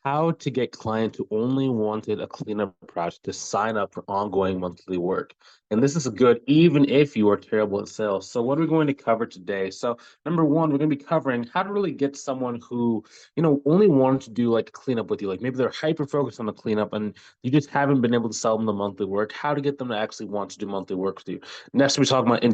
how to get clients who only wanted a cleanup project to sign up for ongoing monthly work. And this is good even if you are terrible at sales. So what are we going to cover today? So number one, we're going to be covering how to really get someone who, only wanted to do like a cleanup with you. Like maybe they're hyper focused on the cleanup and you just haven't been able to sell them the monthly work, how to get them to actually want to do monthly work with you. Next, we're talking about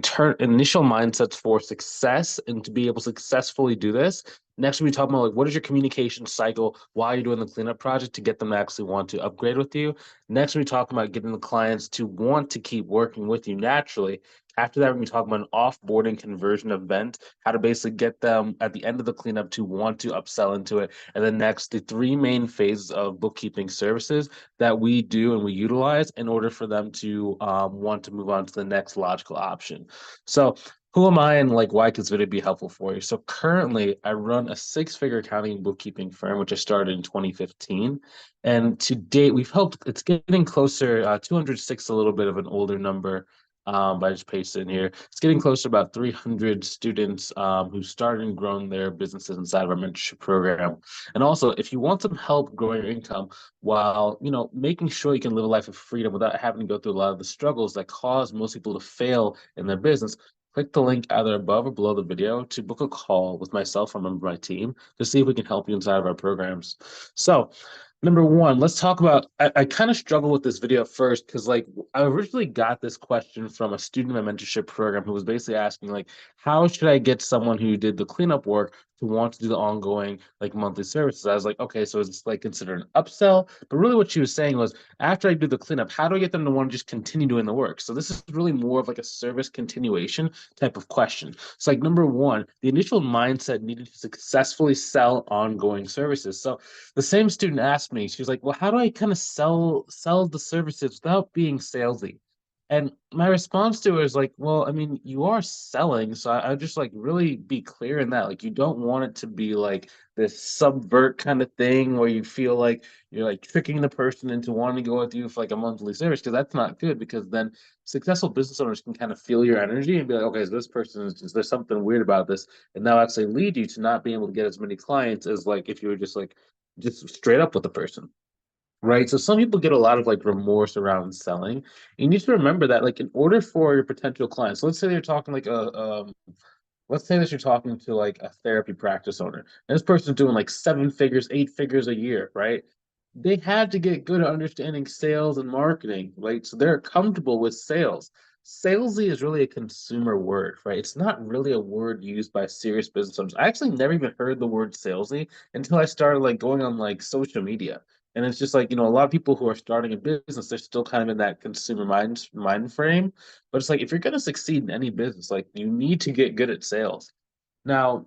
initial mindsets for success and to be able to successfully do this. Next, we talk about like what is your communication cycle while you're doing the cleanup project to get them to actually want to upgrade with you. Next, we talk about getting the clients to want to keep working with you naturally. After that, we talk about an offboarding conversion event, how to basically get them at the end of the cleanup to want to upsell into it. And then next, the three main phases of bookkeeping services that we do and we utilize in order for them to want to move on to the next logical option. So who am I and like why could this video be helpful for you? So currently I run a six-figure accounting and bookkeeping firm, which I started in 2015. And to date, we've helped, it's getting closer, 206, a little bit of an older number. But I just pasted in here. It's getting close to about 300 students who started and grown their businesses inside of our mentorship program. And also, if you want some help growing your income while, making sure you can live a life of freedom without having to go through a lot of the struggles that cause most people to fail in their business, click the link either above or below the video to book a call with myself or a member of my team to see if we can help you inside of our programs. So, number one, let's talk about. I kind of struggle with this video first because, like, I originally got this question from a student in my mentorship program who was basically asking, like, how should I get someone who did the cleanup work to want to do the ongoing, like, monthly services? I was like, okay, so it's like considered an upsell. But really, what she was saying was, after I do the cleanup, how do I get them to want to just continue doing the work? So, this is really more of like a service continuation type of question. So, like, number one, the initial mindset needed to successfully sell ongoing services. So, the same student asked me, she was like, well, how do I kind of sell the services without being salesy? And my response to her is like, well, I mean, you are selling, so I just like really be clear in that. Like, you don't want it to be like this subvert kind of thing where you feel like you're like tricking the person into wanting to go with you for like a monthly service, because that's not good. Because then successful business owners can kind of feel your energy and be like, okay, so this person is just there's something weird about this, and that'll actually lead you to not being able to get as many clients as like if you were just straight up with the person. Right. So some people get a lot of like remorse around selling. You need to remember that, like, in order for your potential clients, let's say you're talking like let's say that you're talking to like a therapy practice owner, and this person's doing like seven figures, eight figures a year, right? They had to get good at understanding sales and marketing, right? So they're comfortable with sales. Salesy is really a consumer word, right? It's not really a word used by serious business owners. I actually never even heard the word salesy until I started like going on like social media. And it's just like, a lot of people who are starting a business, they're still kind of in that consumer mind frame. But it's like if you're gonna succeed in any business, like you need to get good at sales. Now,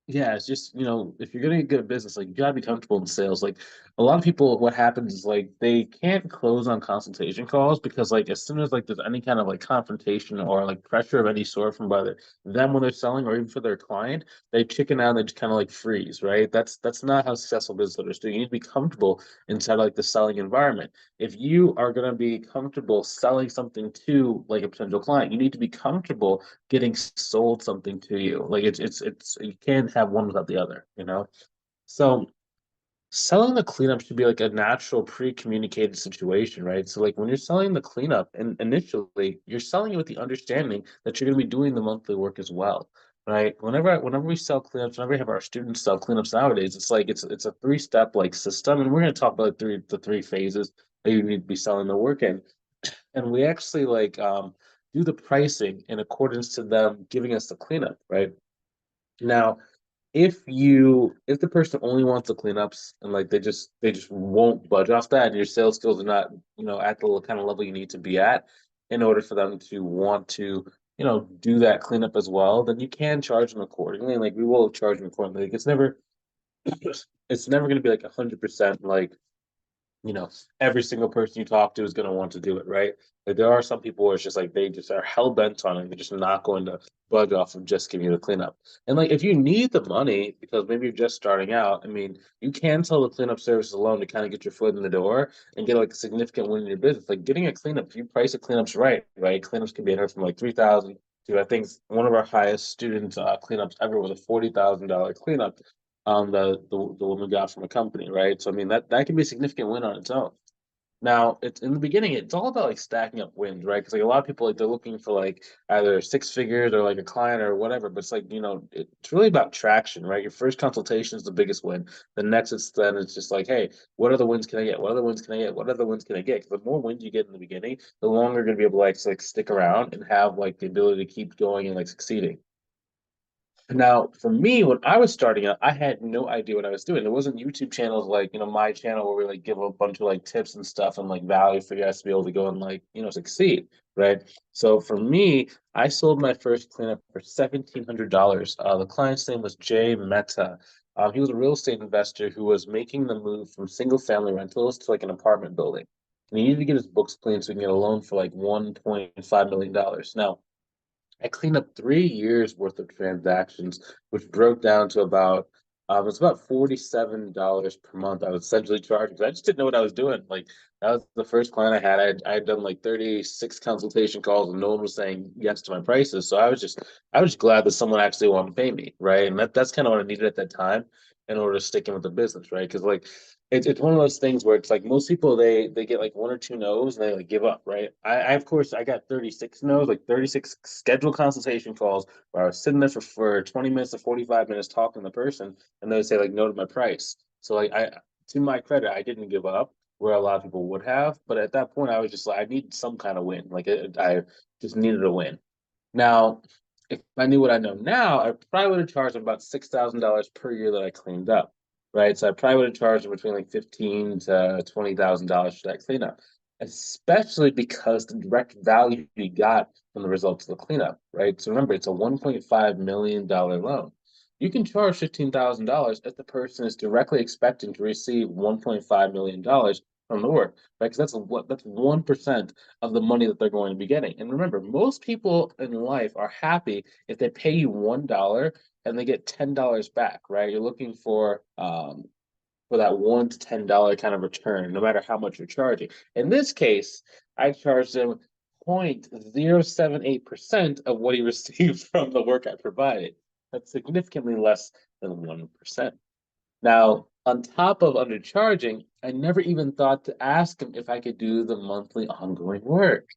yeah, it's just, if you're gonna get good at business, like you gotta be comfortable in sales. Like a lot of people, what happens is like they can't close on consultation calls because like as soon as like there's any kind of like confrontation or like pressure of any sort from either them when they're selling or even for their client, they chicken out and they just kind of like freeze, right? That's not how successful business owners do. You need to be comfortable inside like the selling environment. If you are gonna be comfortable selling something to like a potential client, you need to be comfortable getting sold something to you. Like it's you can't have one without the other. So selling the cleanup should be like a natural pre-communicated situation, right? So like when you're selling the cleanup and initially you're selling it with the understanding that you're going to be doing the monthly work as well. Right. Whenever we sell cleanups, whenever we have our students sell cleanups nowadays, it's like it's a three-step like system. And we're going to talk about the three phases that you need to be selling the work in. And we actually like do the pricing in accordance to them giving us the cleanup, right? Now, if the person only wants the cleanups and like they just won't budge off that, and your sales skills are not, at the kind of level you need to be at in order for them to want to, do that cleanup as well, then you can charge them accordingly. And like we will charge them accordingly. Like, it's never going to be like 100% like, you know, every single person you talk to is going to want to do it, right? Like there are some people where it's just like they just are hell bent on it. They're just not going to budge off of just giving you the cleanup. And like if you need the money because maybe you're just starting out, I mean, you can sell the cleanup services alone to kind of get your foot in the door and get like a significant win in your business. Like getting a cleanup, if you price the cleanups right? Cleanups can be anywhere from like 3,000 to I think one of our highest student cleanups ever was a $40,000 cleanup. the woman got from a company, right? So I mean that can be a significant win on its own. Now, it's in the beginning, it's all about like stacking up wins, right? Because like a lot of people like they're looking for like either six figures or like a client or whatever, but it's like, it's really about traction, right? Your first consultation is the biggest win. The next is then it's just like, hey, what other wins can I get? What other wins can I get? What other wins can I get? Because the more wins you get in the beginning, the longer you're gonna be able to like stick around and have like the ability to keep going and like succeeding. Now, for me, when I was starting out, I had no idea what I was doing. There wasn't YouTube channels like, my channel where we like give a bunch of like tips and stuff and like value for you guys to be able to go and like, succeed, right? So for me, I sold my first cleanup for $1,700. The client's name was Jay Mehta. He was a real estate investor who was making the move from single family rentals to like an apartment building. And he needed to get his books clean so he can get a loan for like $1.5 million. Now, I cleaned up 3 years worth of transactions, which broke down to it's about $47 per month. I was essentially charging because I just didn't know what I was doing. Like that was the first client I had. I had done like 36 consultation calls and no one was saying yes to my prices. So I was glad that someone actually wanted to pay me, right? And that's kind of what I needed at that time in order to stick in with the business, right? Because like it's one of those things where it's like most people they get like one or two no's and they like give up, right? I of course I got 36 no's, like 36 scheduled consultation calls where I was sitting there for 20 minutes to 45 minutes talking to the person and they would say like no to my price. So like I to my credit, I didn't give up where a lot of people would have, but at that point I was just like I need some kind of win. Like I just needed a win. Now, if I knew what I know now, I probably would have charged them about $6,000 per year that I cleaned up, right? So I probably would have charged them between like 15 to $20,000 for that cleanup, especially because the direct value you got from the results of the cleanup, right? So remember, it's a $1.5 million loan. You can charge $15,000 if the person is directly expecting to receive $1.5 million from the work, right? Because that's 1% of the money that they're going to be getting. And remember, most people in life are happy if they pay you $1 and they get $10 back, right? You're looking for that $1 to $10 kind of return, no matter how much you're charging. In this case, I charged him 0.078% of what he received from the work I provided. That's significantly less than 1%. Now, on top of undercharging, I never even thought to ask him if I could do the monthly ongoing work.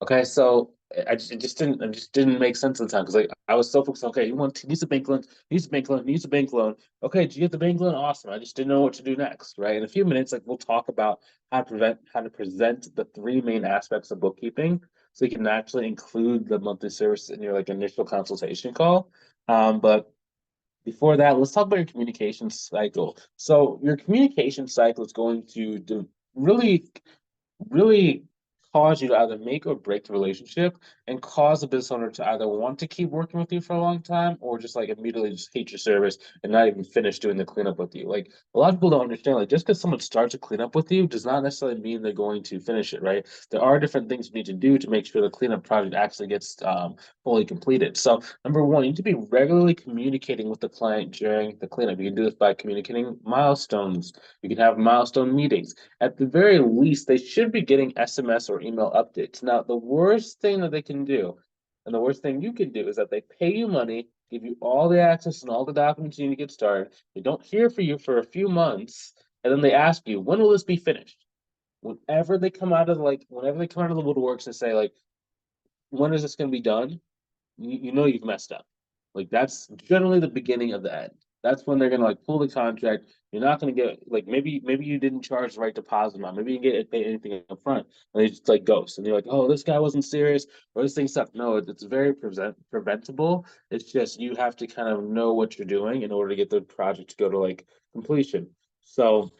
Okay, so it just didn't make sense at the time because like I was so focused. Okay, he needs a bank loan, needs a bank loan, needs a bank loan. Okay, did you get the bank loan? Awesome. I just didn't know what to do next, right? In a few minutes, like we'll talk about how to present the three main aspects of bookkeeping, so you can actually include the monthly service in your like initial consultation call. But before that, let's talk about your communication cycle. So your communication cycle is going to do really cause you to either make or break the relationship and cause the business owner to either want to keep working with you for a long time or just like immediately just hate your service and not even finish doing the cleanup with you. Like a lot of people don't understand, like just because someone starts a cleanup with you does not necessarily mean they're going to finish it, right? There are different things you need to do to make sure the cleanup project actually gets fully completed. So number one, you need to be regularly communicating with the client during the cleanup. You can do this by communicating milestones. You can have milestone meetings. At the very least, they should be getting SMS or email updates. Now, the worst thing that they can do, and the worst thing you can do, is that they pay you money, give you all the access and all the documents you need to get started. They don't hear from you for a few months, and then they ask you, when will this be finished? Whenever they come out of the woodworks and say, like, when is this going to be done? You know you've messed up. Like that's generally the beginning of the end. That's when they're gonna like pull the contract. You're not gonna get like maybe you didn't charge the right deposit amount. Maybe you didn't get pay anything up front, and they just like ghost. And you're like, oh, this guy wasn't serious, or this thing sucked. No, it's very preventable. It's just you have to kind of know what you're doing in order to get the project to go to like completion. So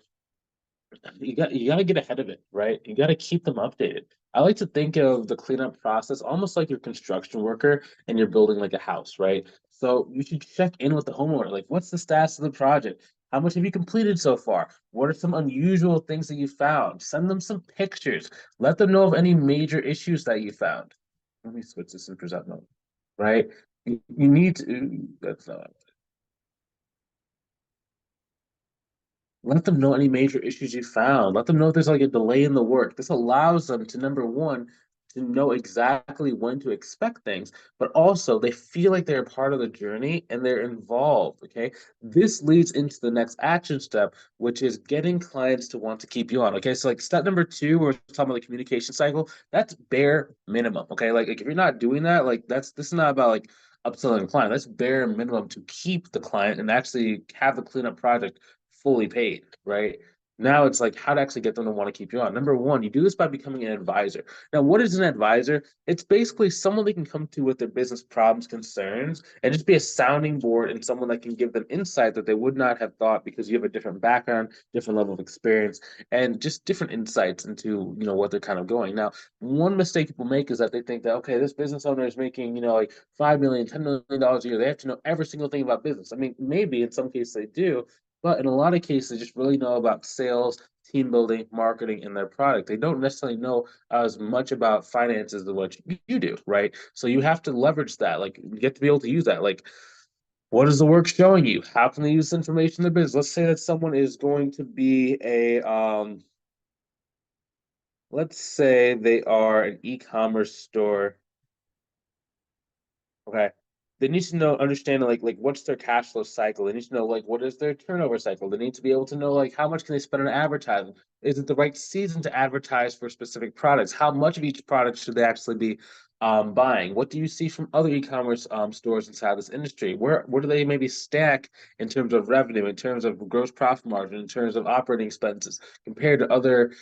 you got to get ahead of it, right? You got to keep them updated. I like to think of the cleanup process almost like you're a construction worker and you're building like a house, right? So you should check in with the homeowner, like what's the status of the project? How much have you completed so far? What are some unusual things that you found? Send them some pictures. Let them know of any major issues that you found. Let me switch this and present mode, right? You need to, that's not let them know any major issues you found. Let them know if there's like a delay in the work. This allows them to number one, to know exactly when to expect things, but also they feel like they're a part of the journey and they're involved. Okay. This leads into the next action step, which is getting clients to want to keep you on. Okay. So, like, step number two, we're talking about the communication cycle. That's bare minimum. Okay. Like if you're not doing that, like, this is not about like upselling a client. That's bare minimum to keep the client and actually have the cleanup project fully paid, right? Now it's like how to actually get them to want to keep you on. Number one, you do this by becoming an advisor. Now, what is an advisor? It's basically someone they can come to with their business problems, concerns, and just be a sounding board and someone that can give them insight that they would not have thought because you have a different background, different level of experience, and just different insights into what they're kind of going. Now, one mistake people make is that they think that, okay, this business owner is making like 5 million, $10 million a year. They have to know every single thing about business. I mean, maybe in some cases they do, but in a lot of cases, they just really know about sales, team building, marketing, and their product. They don't necessarily know as much about finances as what you do, right? So you have to leverage that. Like, you get to be able to use that. Like, what is the work showing you? How can they use this information in their business? Let's say that someone is going to be let's say they are an e-commerce store. Okay. They need to know, understand like what's their cash flow cycle. They need to know like what is their turnover cycle. They need to be able to know like how much can they spend on advertising. Is it the right season to advertise for specific products? How much of each product should they actually be buying? What do you see from other e-commerce stores inside this industry? Where do they maybe stack in terms of revenue, in terms of gross profit margin, in terms of operating expenses compared to other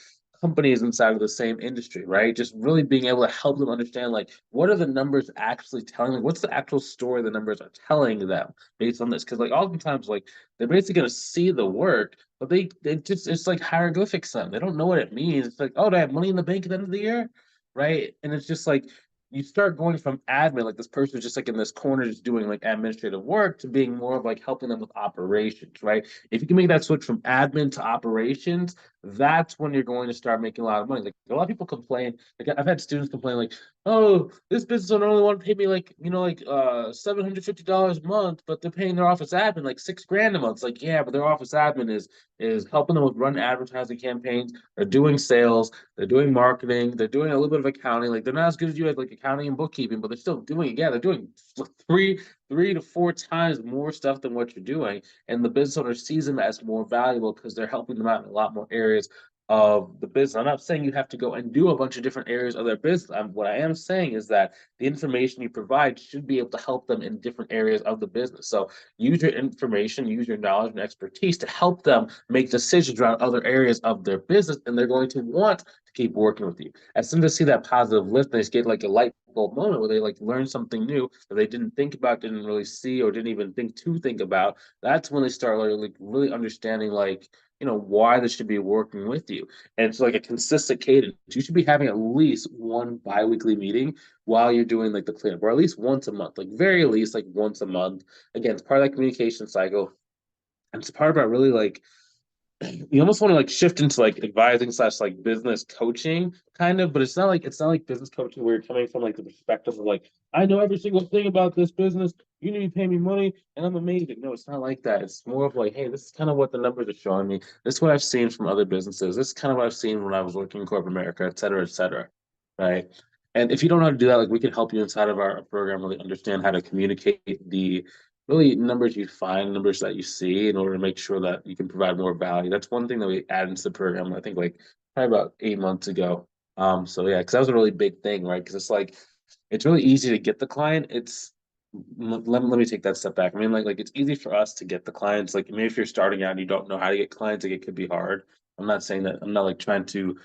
companies inside of the same industry, right? Just really being able to help them understand like what are the numbers actually telling, like what's the actual story the numbers are telling them based on this. Because like oftentimes like they're basically gonna see the work, but they just it's like hieroglyphics to them. They don't know what it means. It's like, oh, do I have money in the bank at the end of the year? Right. And it's just like you start going from admin, like this person is just like in this corner just doing like administrative work to being more of like helping them with operations, right? If you can make that switch from admin to operations, that's when you're going to start making a lot of money. Like a lot of people complain. Like I've had students complain, like, "Oh, this business owner only want to pay me like $750 a month, but they're paying their office admin like 6 grand a month." It's like, yeah, but their office admin is helping them with run advertising campaigns. They're doing sales. They're doing marketing. They're doing a little bit of accounting. Like they're not as good as you at like accounting and bookkeeping, but they're still doing it. Yeah, they're doing three to four times more stuff than what you're doing, and the business owner sees them as more valuable because they're helping them out in a lot more areas of the business. I'm not saying you have to go and do a bunch of different areas of their business. What I am saying is that the information you provide should be able to help them in different areas of the business. So use your information, use your knowledge and expertise to help them make decisions around other areas of their business, and they're going to want to keep working with you. As soon as they see that positive lift, they just get like a light bulb moment where they like learn something new that they didn't think about, didn't really see, or didn't even think about. That's when they start like really understanding like why they should be working with you. And it's like a consistent cadence. You should be having at least one biweekly meeting while you're doing like the cleanup, or at least once a month, like very least like once a month. Again, it's part of that communication cycle. And it's part about really like you almost want to like shift into like advising slash like business coaching kind of, but it's not like business coaching where you're coming from like the perspective of like I know every single thing about this business. You need to pay me money and I'm amazing. No, it's not like that. It's more of like, hey, this is kind of what the numbers are showing me. This is what I've seen from other businesses. This is kind of what I've seen when I was working in corporate America, et cetera, et cetera. Right. And if you don't know how to do that, like we can help you inside of our program really understand how to communicate the really numbers you find, numbers that you see in order to make sure that you can provide more value. That's one thing that we added into the program, I think like probably about 8 months ago. So yeah, because that was a really big thing, right? Because it's like it's really easy to get the client. Let me take that step back. I mean, like it's easy for us to get the clients. Like maybe if you're starting out and you don't know how to get clients, like it could be hard. I'm not saying that. I'm not like trying to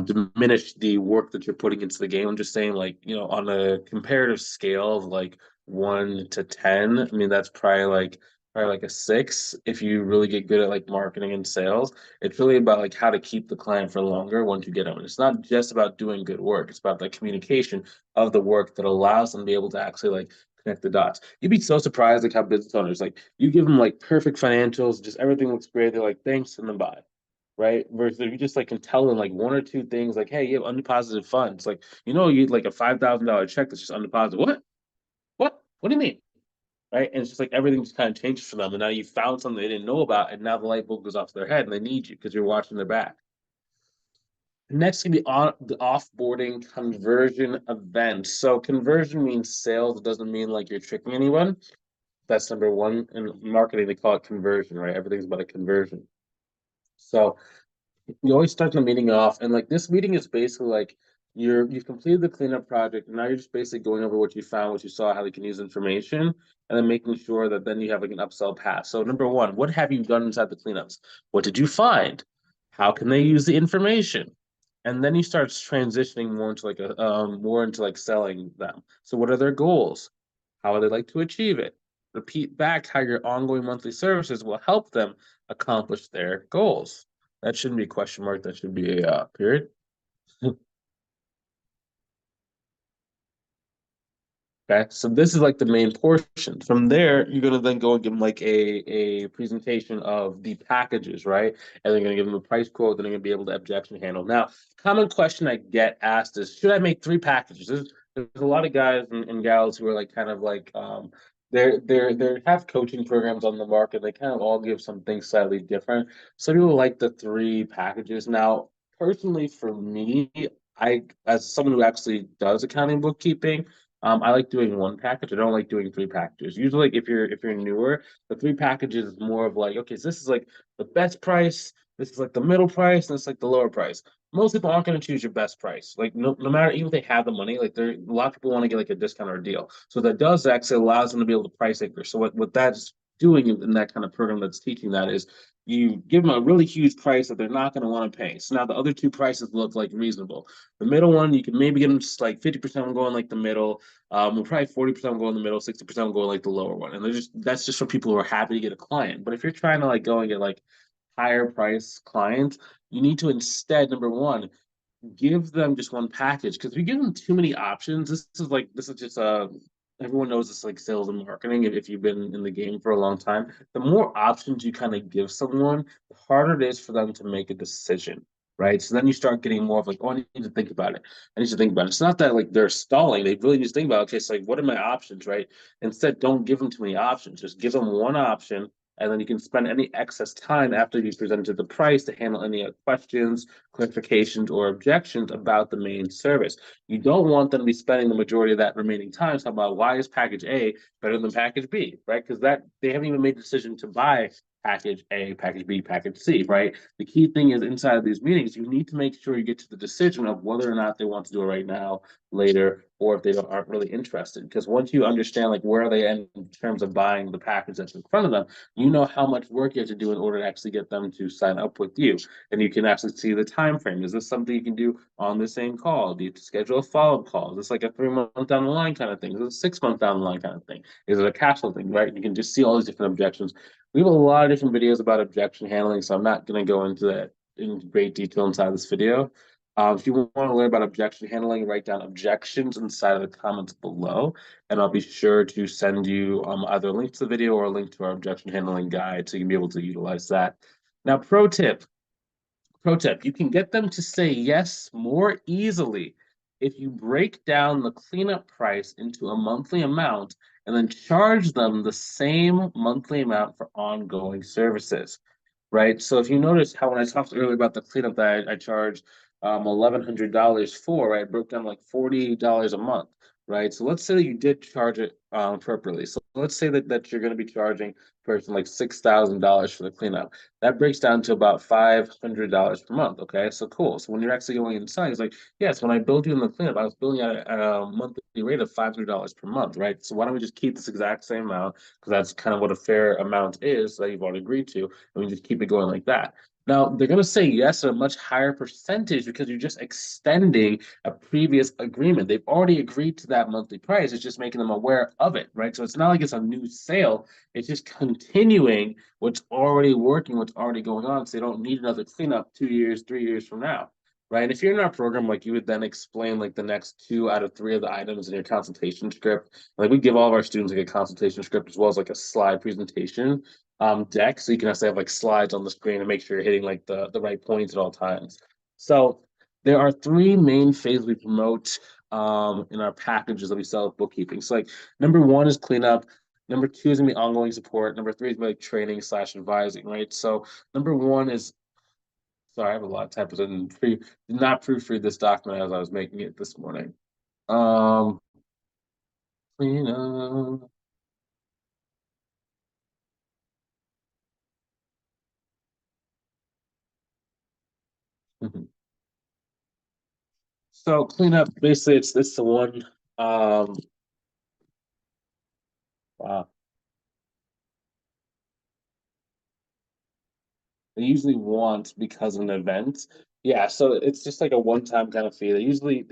diminish the work that you're putting into the game. I'm just saying, like, on a comparative scale of like 1 to 10, I mean, that's probably like a 6 if you really get good at like marketing and sales. It's really about like how to keep the client for longer once you get them. And it's not just about doing good work, it's about the communication of the work that allows them to be able to actually like connect the dots. You'd be so surprised like how business owners like you give them like perfect financials, just everything looks great. They're like, thanks, and then bye, right? Versus if you just like can tell them like one or two things, like, hey, you have undeposited funds, like you like a $5,000 check that's just undeposited. What? What do you mean? Right? And it's just like everything just kind of changes for them, and now you found something they didn't know about, and now the light bulb goes off their head, and they need you because you're watching their back. Next can be on the offboarding conversion event. So conversion means sales. It doesn't mean like you're tricking anyone. That's number one. In marketing, they call it conversion, right? Everything's about a conversion. So you always start the meeting off, and like this meeting is basically like you've completed the cleanup project, and now you're just basically going over what you found, what you saw, how they can use information, and then making sure that then you have like an upsell pass. So number one, what have you done inside the cleanups? What did you find? How can they use the information? And then you start transitioning more into like a more into like selling them. So what are their goals? How would they like to achieve it? Repeat back how your ongoing monthly services will help them accomplish their goals. That shouldn't be a question mark. That should be a period. Okay, so this is like the main portion. From there, you're gonna then go and give them like a presentation of the packages, right? And they're gonna give them a price quote. Then they're gonna be able to objection handle. Now, common question I get asked is, should I make three packages? There's a lot of guys and gals who are like kind of like they have coaching programs on the market. They kind of all give some things slightly different. Some people like the three packages. Now, personally, for me, I as someone who actually does accounting bookkeeping. I like doing one package. I don't like doing three packages. Usually, like if you're newer, the three packages is more of like, okay, so this is like the best price, this is like the middle price, and it's like the lower price. Most people aren't going to choose your best price. Like no matter even if they have the money, like there a lot of people want to get like a discount or a deal. So that does actually allows them to be able to price anchor. So what that's doing in that kind of program that's teaching that is you give them a really huge price that they're not going to want to pay. So now the other two prices look like reasonable. The middle one, you can maybe get them just like 50% going like the middle, we'll probably 40% will go in the middle, 60% will go like the lower one. And they're just that's just for people who are happy to get a client. But if you're trying to like go and get like higher price clients, you need to instead, number one, give them just one package because if you give them too many options, this is just everyone knows it's like sales and marketing if you've been in the game for a long time. The more options you kind of give someone, the harder it is for them to make a decision. Right. So then you start getting more of like, oh, I need to think about it. I need to think about it. It's not that like they're stalling. They really need to think about, okay, so like what are my options, right? Instead, don't give them too many options. Just give them one option and then you can spend any excess time after you presented the price to handle any questions, clarifications, or objections about the main service. You don't want them to be spending the majority of that remaining time talking about why is package A better than package B, right? Because that they haven't even made the decision to buy package A, package B, package C, right? The key thing is inside of these meetings, you need to make sure you get to the decision of whether or not they want to do it right now, later, or if they aren't really interested. Because once you understand like where are they in terms of buying the package that's in front of them, you know how much work you have to do in order to actually get them to sign up with you. And you can actually see the time frame. Is this something you can do on the same call? Do you schedule a follow-up call? Is this like a 3 month down the line kind of thing? Is it a 6 month down the line kind of thing? Is it a cash flow thing, right? You can just see all these different objections. We have a lot of different videos about objection handling, so I'm not going to go into that in great detail inside this video. If you want to learn about objection handling, write down objections inside of the comments below, and I'll be sure to send you either a link to the video or a link to our objection handling guide so you can be able to utilize that. Now, pro tip, you can get them to say yes more easily if you break down the cleanup price into a monthly amount and then charge them the same monthly amount for ongoing services, right? So if you notice how when I talked earlier about the cleanup that I charged $1,100 for, right, I broke down like $40 a month, right? So let's say that you did charge it appropriately. So let's say that you're going to be charging a person like $6,000 for the cleanup. That breaks down to about $500 per month. Okay, so cool. So when you're actually going inside, it's like, yes, when I billed you in the cleanup, I was billing at a monthly rate of $500 per month, right? So why don't we just keep this exact same amount because that's kind of what a fair amount is that you've already agreed to, and we just keep it going like that. Now they're going to say yes at a much higher percentage because you're just extending a previous agreement. They've already agreed to that monthly price. It's just making them aware of it, right? So it's not like it's a new sale. It's just continuing what's already working, what's already going on. So they don't need another cleanup 2 years, 3 years from now. Right. And if you're in our program, like you would then explain like the next two out of three of the items in your consultation script. Like we give all of our students like a consultation script as well as like a slide presentation deck. So you can actually have like slides on the screen and make sure you're hitting like the right points at all times. So there are three main phases we promote in our packages that we sell with bookkeeping. So like number one is cleanup. Number two is gonna be ongoing support. Number three is gonna be like training slash advising, right? So number one is Sorry, I have a lot of typos and did not proofread this document as I was making it this morning. Um, clean up. So clean up, basically it's the one wow. They usually want because of an event. Yeah, so it's just like a one-time kind of fee. They usually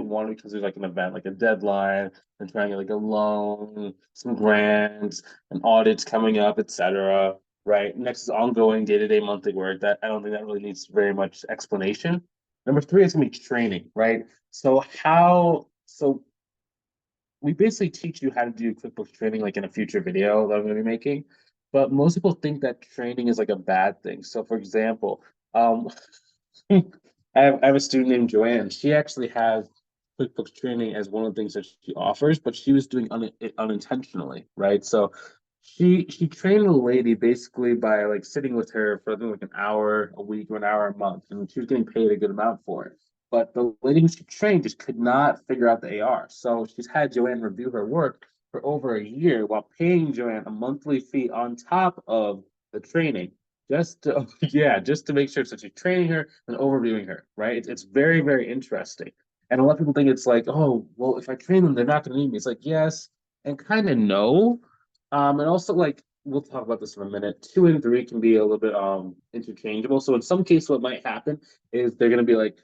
want it because there's like an event, like a deadline, and trying to get like a loan, some grants, and audits coming up, etc. Right. Next is ongoing day-to-day monthly work. That I don't think that really needs very much explanation. Number three is gonna be training, right? So we basically teach you how to do QuickBooks training like in a future video that I'm going to be making. But most people think that training is like a bad thing. So, for example, I have a student named Joanne. She actually has QuickBooks training as one of the things that she offers, but she was doing it unintentionally, right? So she trained a lady basically by like sitting with her for I think like an hour a week or an hour a month, and she was getting paid a good amount for it. But the lady who she trained just could not figure out the AR. So she's had Joanne review her work for over a year while paying Joanne a monthly fee on top of the training just to, yeah, just to make sure so she's training her and overviewing her, right? It's very, very interesting. And a lot of people think it's like, oh, well, if I train them, they're not going to need me. It's like, yes, and kind of no. And also like we'll talk about this in a minute. Two and three can be a little bit interchangeable. So in some cases, what might happen is they're going to be like,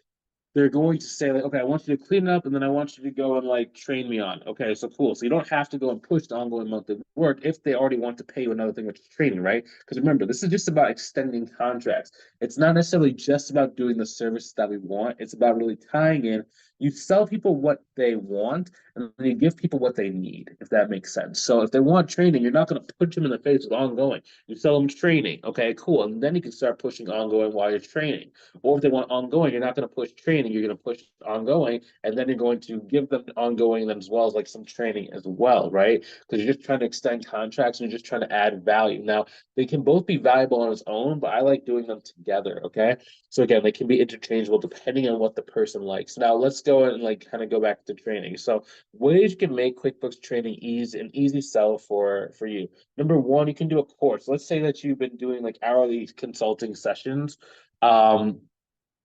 they're going to say like, okay, I want you to clean it up, and then I want you to go and like train me on. Okay, so cool. So you don't have to go and push the ongoing monthly work if they already want to pay you another thing, which is training, right? Because remember, this is just about extending contracts. It's not necessarily just about doing the service that we want. It's about really tying in. You sell people what they want, and then you give people what they need, if that makes sense. So if they want training, you're not going to punch them in the face with ongoing. You sell them training. Okay, cool. And then you can start pushing ongoing while you're training. Or if they want ongoing, you're not going to push training. You're going to push ongoing, and then you're going to give them ongoing as well as like some training as well, right? Because you're just trying to extend contracts and you're just trying to add value. Now, they can both be valuable on its own, but I like doing them together. Okay. So again, they can be interchangeable depending on what the person likes. Now, let's go and like kind of go back to training. So, ways you can make QuickBooks training easy an easy sell for you. Number one, you can do a course. Let's say that you've been doing like hourly consulting sessions. Um,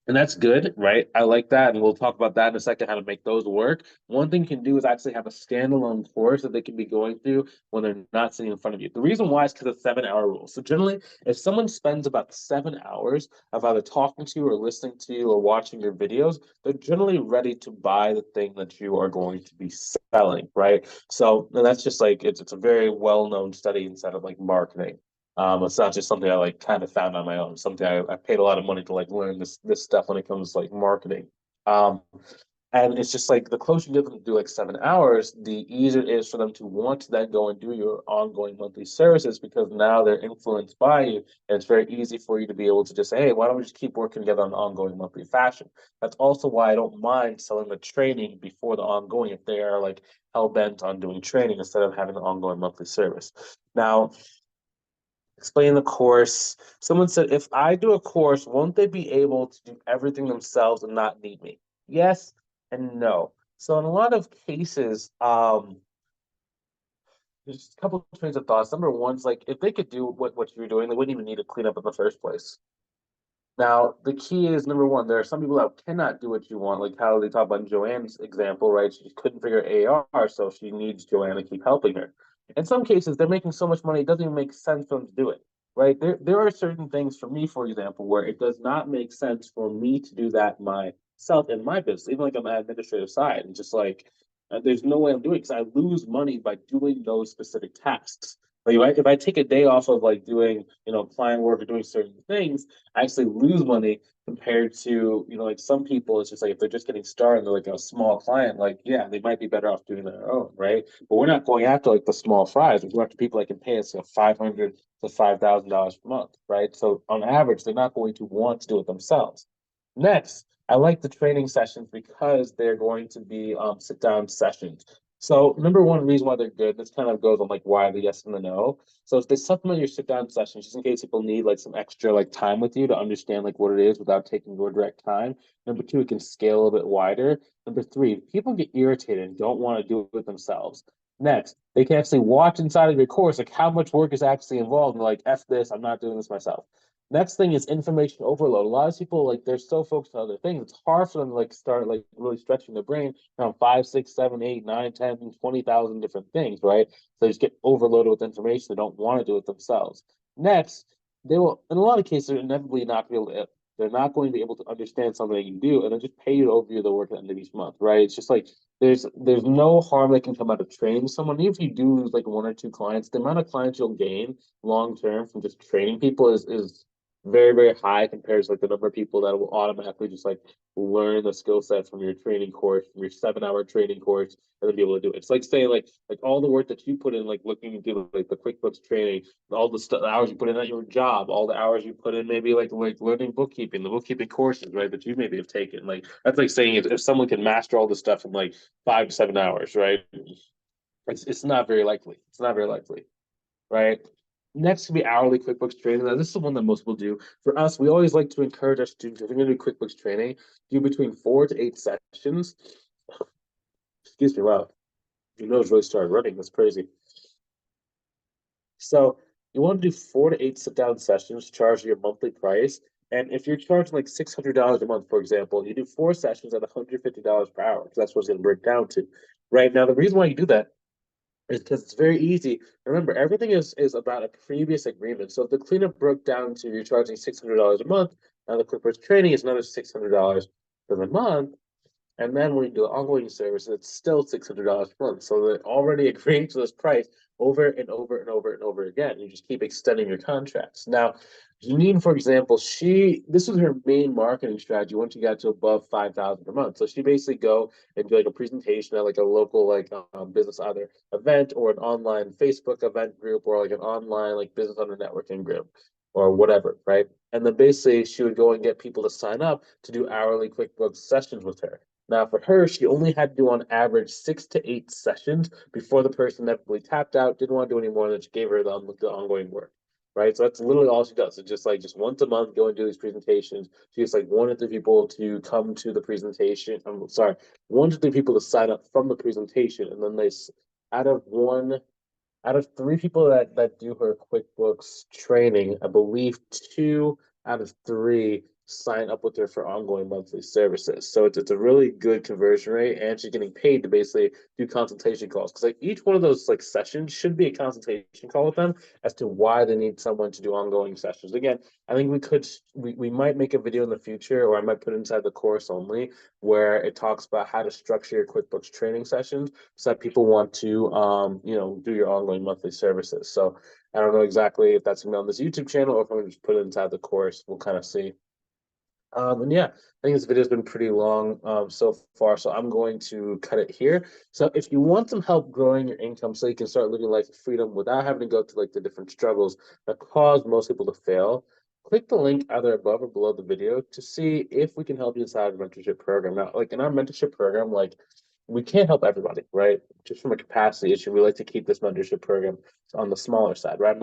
and that's good, right? I like that. And we'll talk about that in a second, how to make those work. One thing you can do is actually have a standalone course that they can be going through when they're not sitting in front of you. The reason why is because of 7 hour rule. So generally, if someone spends about 7 hours of either talking to you or listening to you or watching your videos, they're generally ready to buy the thing that you are going to be selling, right? So and that's just like it's a very well-known study inside of like marketing. It's not just something I like kind of found on my own. Something I paid a lot of money to like learn this stuff when it comes to like marketing. Um, and it's just like the closer you get them to do like 7 hours, the easier it is for them to want to then go and do your ongoing monthly services because now they're influenced by you. And it's very easy for you to be able to just say, hey, why don't we just keep working together on an ongoing monthly fashion? That's also why I don't mind selling the training before the ongoing if they are like hell bent on doing training instead of having an ongoing monthly service. Now, explain the course. Someone said, if I do a course, won't they be able to do everything themselves and not need me? Yes and no. So in a lot of cases, there's a couple of trains of thoughts. Number one is like if they could do what you're doing, they wouldn't even need to clean up in the first place. Now, the key is number one, there are some people that cannot do what you want, like how they talk about Joanne's example, right? She couldn't figure AR, so she needs Joanne to keep helping her. In some cases, they're making so much money, it doesn't even make sense for them to do it, right? There are certain things for me, for example, where it does not make sense for me to do that myself in my business, even like on the administrative side. And just like, there's no way I'm doing it because I lose money by doing those specific tasks. Like if I take a day off of like doing, client work or doing certain things, I actually lose money compared to, like some people, it's just like if they're just getting started, they're like a small client, like, yeah, they might be better off doing their own, right? But we're not going after like the small fries. We're going after people that can pay us, 500 to $5,000 per month, right? So on average, they're not going to want to do it themselves. Next, I like the training sessions because they're going to be sit down sessions. So number one reason why they're good, this kind of goes on like why the yes and the no. So if they supplement your sit down sessions just in case people need like some extra like time with you to understand like what it is without taking your direct time. Number two, it can scale a little bit wider. Number three, people get irritated and don't want to do it themselves. Next, they can actually watch inside of your course like how much work is actually involved. And like, F this, I'm not doing this myself. Next thing is information overload. A lot of people like they're so focused on other things. It's hard for them to like start like really stretching their brain around five, six, seven, eight, nine, 10, 20,000 different things, right? So they just get overloaded with information. They don't want to do it themselves. Next, they will, in a lot of cases, they're inevitably not be able to, they're not going to be able to understand something that you do, and they'll just pay you to overview the work at the end of each month, right? It's just like there's no harm that can come out of training someone. Even if you do lose like one or two clients, the amount of clients you'll gain long term from just training people is very, very high compared to like the number of people that will automatically just like learn the skill set from your training course, from your 7 hour training course, and then be able to do it. It's like saying like all the work that you put in, like looking into like the QuickBooks training, all the hours you put in at your job, all the hours you put in maybe like learning bookkeeping, the bookkeeping courses, right, that you maybe have taken. Like that's like saying if someone can master all this stuff in like 5 to 7 hours, right? It's not very likely. It's not very likely, right? Next to be hourly QuickBooks training. Now, this is the one that most will do. For us, we always like to encourage our students, if you're going to do QuickBooks training, do between 4 to 8 sessions. Excuse me, wow. Your nose really started running. That's crazy. So you want to do 4 to 8 sit down sessions, charge your monthly price. And if you're charging like $600 a month, for example, you do 4 sessions at $150 per hour, because that's what it's going to break down to. Right now, the reason why you do that is because it's very easy. Remember, everything is about a previous agreement. So if the cleanup broke down to you're charging $600 a month, now the QuickBooks training is another $600 for the month. And then when you do ongoing service, it's still $600 per month. So they're already agreeing to this price over and over and over and over again. You just keep extending your contracts. Now, Janine, for example, this was her main marketing strategy once she got to above 5,000 per month. So she basically go and do like a presentation at like a local like business either event or an online Facebook event group or like an online like business owner networking group or whatever, right? And then basically she would go and get people to sign up to do hourly QuickBooks sessions with her. Now, for her, she only had to do on average 6 to 8 sessions before the person inevitably tapped out, didn't want to do any more, and then she gave her the ongoing work. Right. So that's literally all she does. It's just once a month, go and do these presentations. She gets like 1 to 3 people to come to the presentation. I'm sorry, 1 to 3 people to sign up from the presentation. And then out of one, out of 3 people that do her QuickBooks training, I believe 2 out of 3 sign up with her for ongoing monthly services. So it's a really good conversion rate, and she's getting paid to basically do consultation calls because like each one of those like sessions should be a consultation call with them as to why they need someone to do ongoing sessions. Again, I think we might make a video in the future, or I might put it inside the course only, where it talks about how to structure your QuickBooks training sessions so that people want to do your ongoing monthly services. So I don't know exactly if that's gonna be on this YouTube channel or if I'm gonna just put it inside the course. We'll kind of see. And yeah, I think this video's been pretty long so far, so I'm going to cut it here. So if you want some help growing your income so you can start living life of freedom without having to go through like the different struggles that cause most people to fail, click the link either above or below the video to see if we can help you inside the mentorship program. Now, like in our mentorship program, like we can't help everybody, right? Just from a capacity issue, we like to keep this mentorship program on the smaller side, right? I'm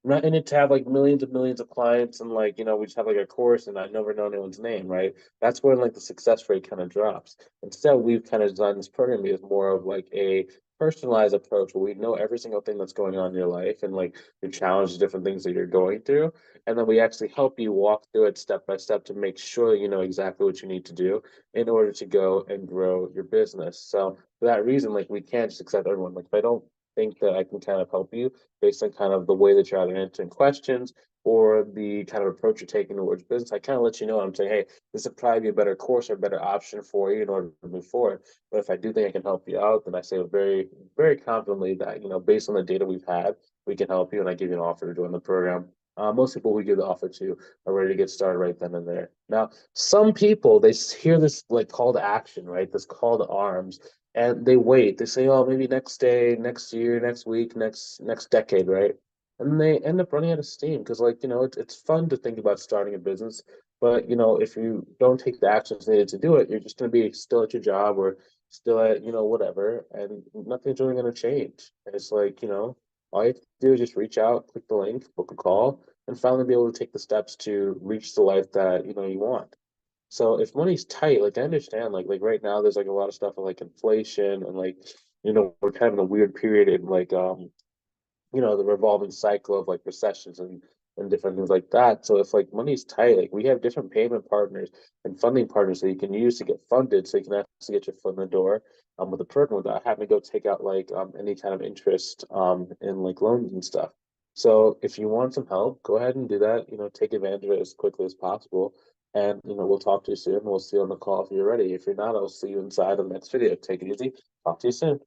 not in it to have like millions of clients and like, we just have like a course and I never know anyone's name, right? That's when like the success rate kind of drops. Instead, we've kind of designed this program as more of like a personalized approach where we know every single thing that's going on in your life and like your challenges, different things that you're going through. And then we actually help you walk through it step by step to make sure you know exactly what you need to do in order to go and grow your business. So for that reason, like we can't just accept everyone. Like if I don't think that I can kind of help you based on kind of the way that you're either answering questions or the kind of approach you're taking towards business, I kind of let you know I'm saying, hey, this would probably be a better course or a better option for you in order to move forward. But if I do think I can help you out, then I say very, very confidently that, based on the data we've had, we can help you and I give you an offer to join the program. Most people we give the offer to are ready to get started right then and there. Now, some people they hear this like call to action, right? This call to arms, and they wait. They say, "Oh, maybe next day, next year, next week, next decade," right? And they end up running out of steam because, like, it's fun to think about starting a business, but if you don't take the actions needed to do it, you're just going to be still at your job or still at, whatever, and nothing's really going to change. And it's like, all you have to do is just reach out, click the link, book a call, and finally be able to take the steps to reach the life that, you want. So if money's tight, like I understand, like right now there's like a lot of stuff with like inflation and like, we're kind of in a weird period in like the revolving cycle of like recessions and different things like that. So if like money's tight, like we have different payment partners and funding partners that you can use to get funded, so you can actually get your foot in the door with a program without having to go take out like any kind of interest in like loans and stuff. So if you want some help, go ahead and do that. Take advantage of it as quickly as possible. And we'll talk to you soon. We'll see you on the call if you're ready. If you're not, I'll see you inside on the next video. Take it easy. Talk to you soon.